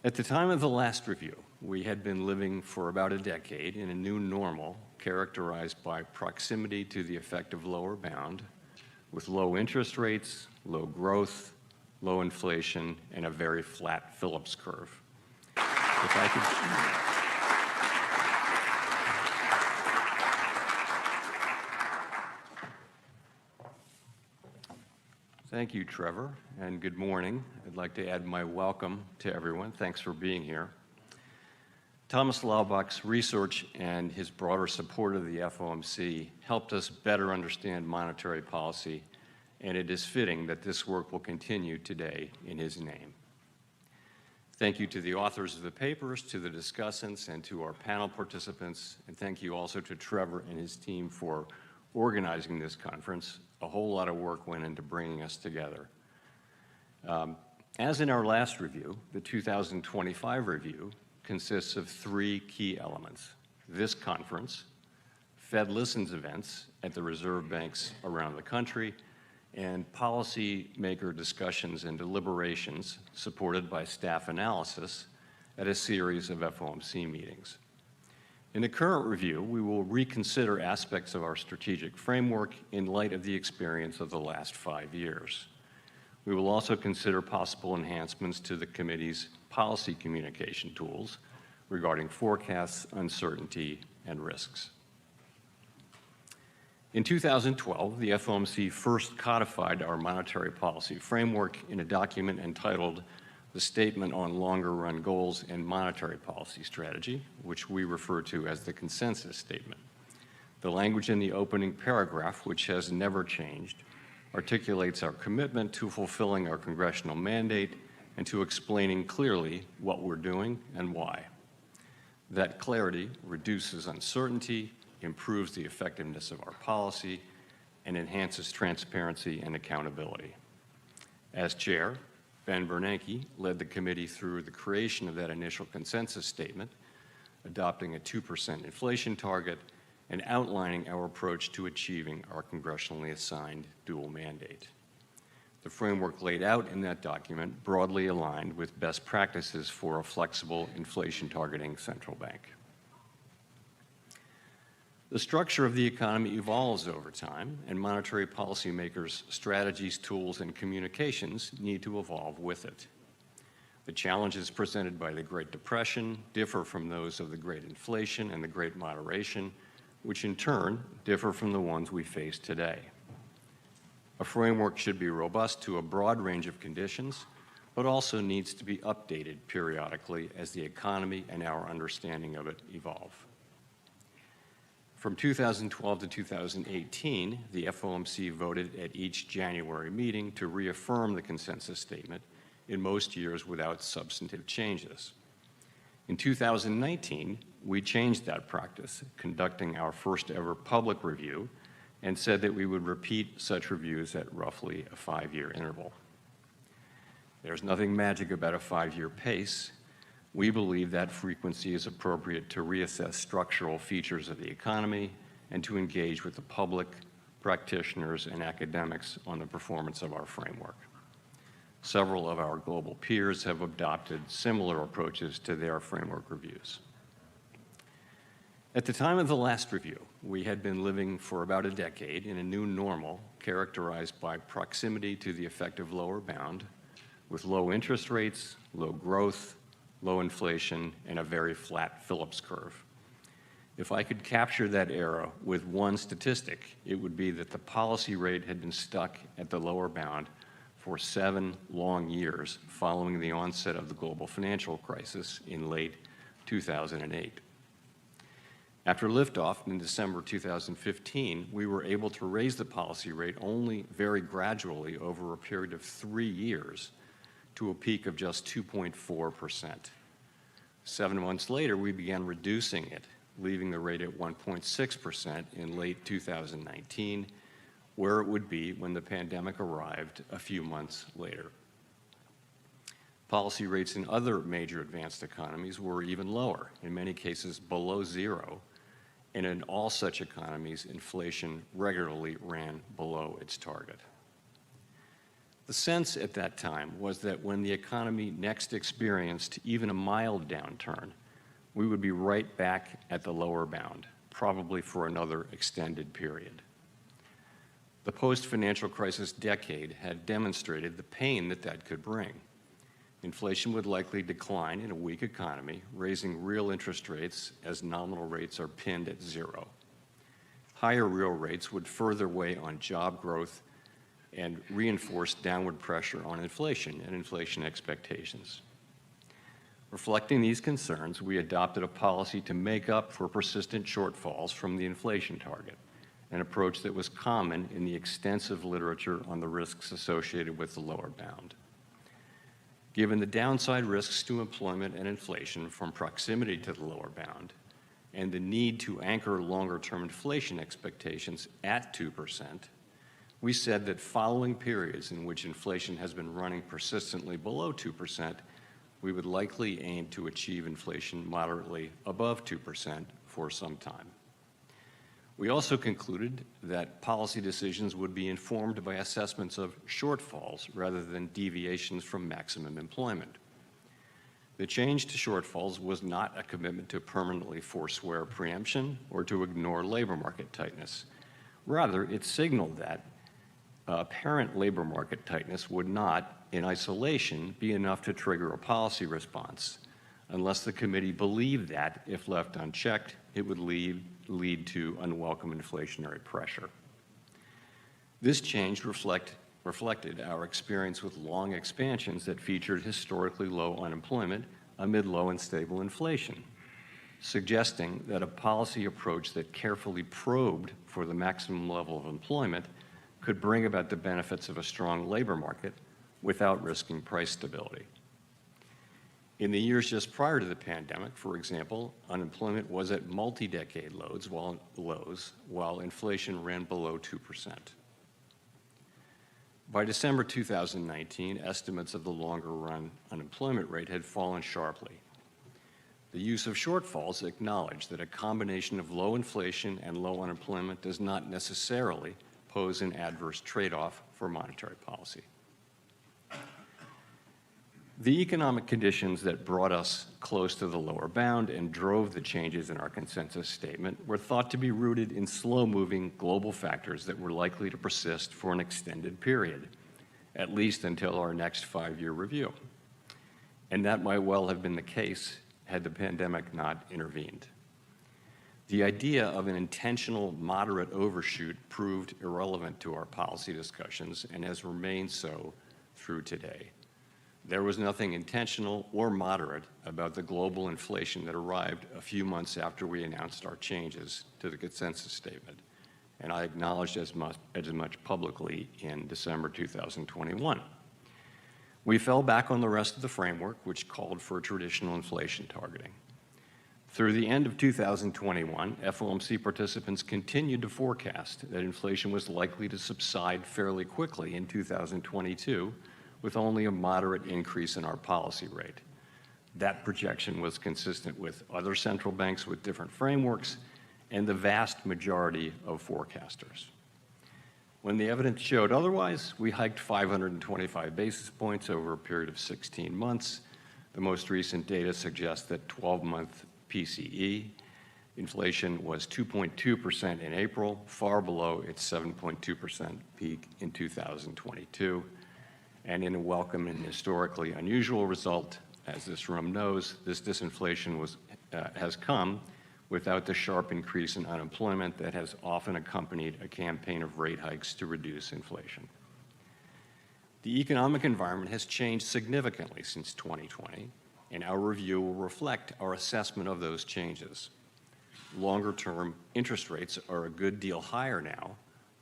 At the time of the last review, we had been living for about a decade in a new normal characterized by proximity to the effective lower bound, with low interest rates, low growth, low inflation, and a very flat Phillips curve. If I could... Thank you, Trevor, and good morning. I'd like to add my welcome to everyone. Thanks for being here. Thomas Laubach's research and his broader support of the FOMC helped us better understand monetary policy, and it is fitting that this work will continue today in his name. Thank you to the authors of the papers, to the discussants, and to our panel participants, and thank you also to Trevor and his team for organizing this conference. A whole lot of work went into bringing us together. As in our last review, the 2025 review consists of three key elements: this conference, Fed Listens events at the reserve banks around the country, and policymaker discussions and deliberations supported by staff analysis at a series of FOMC meetings. In the current review, we will reconsider aspects of our strategic framework in light of the experience of the last 5 years. We will also consider possible enhancements to the committee's policy communication tools regarding forecasts, uncertainty, and risks. In 2012, the FOMC first codified our monetary policy framework in a document entitled the Statement on Longer-Run Goals and Monetary Policy Strategy, which we refer to as the Consensus Statement. The language in the opening paragraph, which has never changed, articulates our commitment to fulfilling our congressional mandate and to explaining clearly what we're doing and why. That clarity reduces uncertainty, improves the effectiveness of our policy, and enhances transparency and accountability. As chair, Ben Bernanke led the committee through the creation of that initial consensus statement, adopting a 2% inflation target, and outlining our approach to achieving our congressionally assigned dual mandate. The framework laid out in that document broadly aligned with best practices for a flexible inflation targeting central bank. The structure of the economy evolves over time, and monetary policymakers' strategies, tools, and communications need to evolve with it. The challenges presented by the Great Depression differ from those of the Great Inflation and the Great Moderation, which in turn differ from the ones we face today. A framework should be robust to a broad range of conditions, but also needs to be updated periodically as the economy and our understanding of it evolve. From 2012 to 2018, the FOMC voted at each January meeting to reaffirm the consensus statement, in most years without substantive changes. In 2019, we changed that practice, conducting our first ever public review, and said that we would repeat such reviews at roughly a 5-year interval. There's nothing magic about a 5-year pace. We believe that frequency is appropriate to reassess structural features of the economy and to engage with the public, practitioners, and academics on the performance of our framework. Several of our global peers have adopted similar approaches to their framework reviews. At the time of the last review, we had been living for about a decade in a new normal characterized by proximity to the effective lower bound, with low interest rates, low growth, low inflation, and a very flat Phillips curve. If I could capture that era with one statistic, it would be that the policy rate had been stuck at the lower bound for 7 long years following the onset of the global financial crisis in late 2008. After liftoff in December 2015, we were able to raise the policy rate only very gradually over a period of 3 years to a peak of just 2.4%. 7 months later, we began reducing it, leaving the rate at 1.6% in late 2019, where it would be when the pandemic arrived a few months later. Policy rates in other major advanced economies were even lower, in many cases below zero, and in all such economies, inflation regularly ran below its target. The sense at that time was that when the economy next experienced even a mild downturn, we would be right back at the lower bound, probably for another extended period. The post-financial crisis decade had demonstrated the pain that that could bring. Inflation would likely decline in a weak economy, raising real interest rates as nominal rates are pinned at zero. Higher real rates would further weigh on job growth and reinforce downward pressure on inflation and inflation expectations. Reflecting these concerns, we adopted a policy to make up for persistent shortfalls from the inflation target, an approach that was common in the extensive literature on the risks associated with the lower bound. Given the downside risks to employment and inflation from proximity to the lower bound, and the need to anchor longer-term inflation expectations at 2%, we said that following periods in which inflation has been running persistently below 2%, we would likely aim to achieve inflation moderately above 2% for some time. We also concluded that policy decisions would be informed by assessments of shortfalls rather than deviations from maximum employment. The change to shortfalls was not a commitment to permanently forswear preemption or to ignore labor market tightness. Rather, it signaled that apparent labor market tightness would not, in isolation, be enough to trigger a policy response, unless the committee believed that, if left unchecked, it would lead to unwelcome inflationary pressure. This change reflected our experience with long expansions that featured historically low unemployment amid low and stable inflation, suggesting that a policy approach that carefully probed for the maximum level of employment could bring about the benefits of a strong labor market without risking price stability. In the years just prior to the pandemic, for example, unemployment was at multi-decade lows while inflation ran below 2%. By December 2019, estimates of the longer-run unemployment rate had fallen sharply. The use of shortfalls acknowledged that a combination of low inflation and low unemployment does not necessarily pose an adverse trade-off for monetary policy. The economic conditions that brought us close to the lower bound and drove the changes in our consensus statement were thought to be rooted in slow-moving global factors that were likely to persist for an extended period, at least until our next 5-year review. And that might well have been the case had the pandemic not intervened. The idea of an intentional moderate overshoot proved irrelevant to our policy discussions and has remained so through today. There was nothing intentional or moderate about the global inflation that arrived a few months after we announced our changes to the consensus statement, and I acknowledged as much publicly in December 2021. We fell back on the rest of the framework, which called for traditional inflation targeting. Through the end of 2021, FOMC participants continued to forecast that inflation was likely to subside fairly quickly in 2022, with only a moderate increase in our policy rate. That projection was consistent with other central banks with different frameworks and the vast majority of forecasters. When the evidence showed otherwise, we hiked 525 basis points over a period of 16 months. The most recent data suggests that 12-month PCE inflation was 2.2% in April, far below its 7.2% peak in 2022. And in a welcome and historically unusual result, as this room knows, this disinflation has come without the sharp increase in unemployment that has often accompanied a campaign of rate hikes to reduce inflation. The economic environment has changed significantly since 2020, and our review will reflect our assessment of those changes. Longer-term interest rates are a good deal higher now,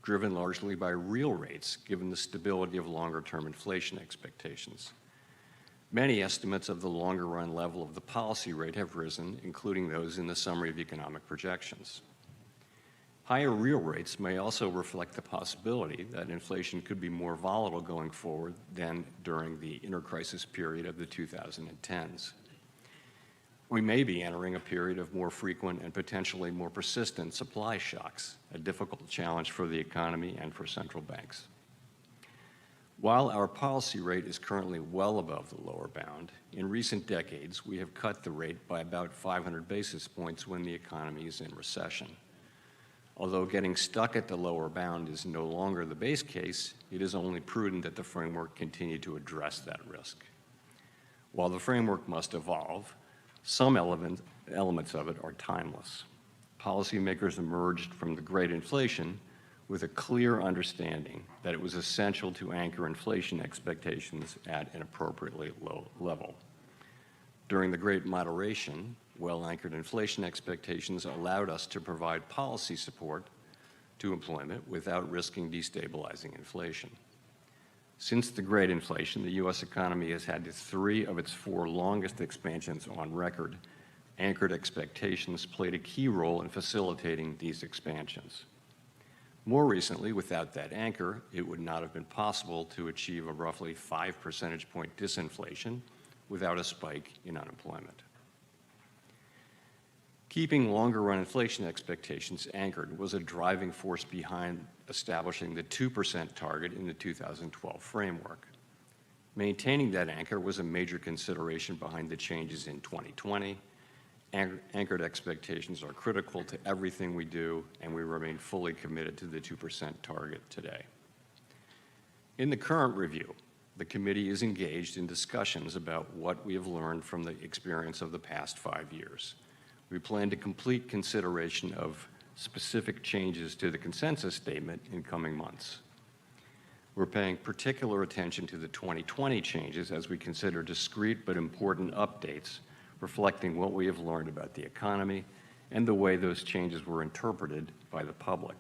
driven largely by real rates, given the stability of longer-term inflation expectations. Many estimates of the longer-run level of the policy rate have risen, including those in the Summary of Economic Projections. Higher real rates may also reflect the possibility that inflation could be more volatile going forward than during the inter-crisis period of the 2010s. We may be entering a period of more frequent and potentially more persistent supply shocks, a difficult challenge for the economy and for central banks. While our policy rate is currently well above the lower bound, in recent decades, we have cut the rate by about 500 basis points when the economy is in recession. Although getting stuck at the lower bound is no longer the base case, it is only prudent that the framework continue to address that risk. While the framework must evolve, some elements of it are timeless. Policymakers emerged from the Great Inflation with a clear understanding that it was essential to anchor inflation expectations at an appropriately low level. During the Great Moderation, well-anchored inflation expectations allowed us to provide policy support to employment without risking destabilizing inflation. Since the Great Inflation, the U.S. economy has had 3 of its 4 longest expansions on record. Anchored expectations played a key role in facilitating these expansions. More recently, without that anchor, it would not have been possible to achieve a roughly 5 percentage point disinflation without a spike in unemployment. Keeping longer-run inflation expectations anchored was a driving force behind establishing the 2% target in the 2012 framework. Maintaining that anchor was a major consideration behind the changes in 2020. Anchored expectations are critical to everything we do, and we remain fully committed to the 2% target today. In the current review, the committee is engaged in discussions about what we have learned from the experience of the past 5 years. We plan to complete consideration of specific changes to the consensus statement in coming months. We're paying particular attention to the 2020 changes as we consider discrete but important updates reflecting what we have learned about the economy and the way those changes were interpreted by the public.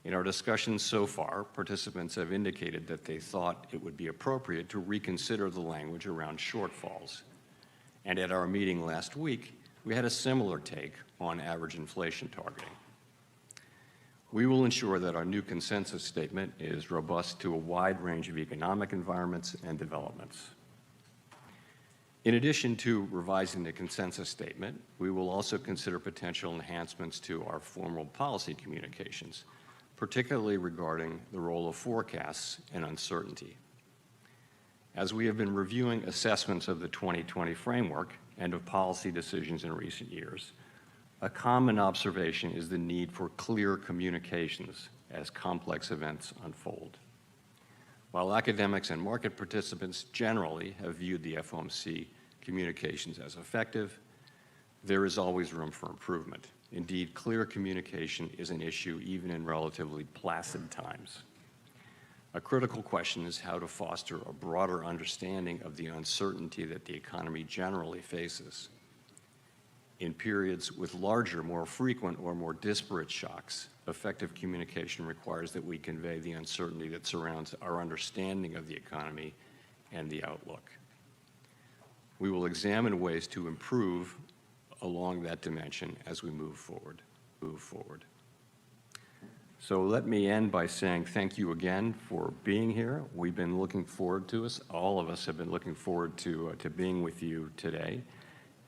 In our discussions so far, participants have indicated that they thought it would be appropriate to reconsider the language around shortfalls. And at our meeting last week, we had a similar take on average inflation targeting. We will ensure that our new consensus statement is robust to a wide range of economic environments and developments. In addition to revising the consensus statement, we will also consider potential enhancements to our formal policy communications, particularly regarding the role of forecasts and uncertainty. As we have been reviewing assessments of the 2020 framework and of policy decisions in recent years, a common observation is the need for clear communications as complex events unfold. While academics and market participants generally have viewed the FOMC communications as effective, there is always room for improvement. Indeed, clear communication is an issue even in relatively placid times. A critical question is how to foster a broader understanding of the uncertainty that the economy generally faces. In periods with larger, more frequent, or more disparate shocks, effective communication requires that we convey the uncertainty that surrounds our understanding of the economy and the outlook. We will examine ways to improve along that dimension as we move forward. So let me end by saying thank you again for being here. We've been looking forward to this. All of us have been looking forward to being with you today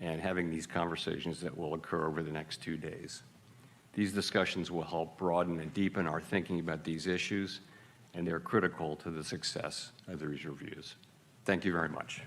and having these conversations that will occur over the next 2 days. These discussions will help broaden and deepen our thinking about these issues, and they're critical to the success of these reviews. Thank you very much.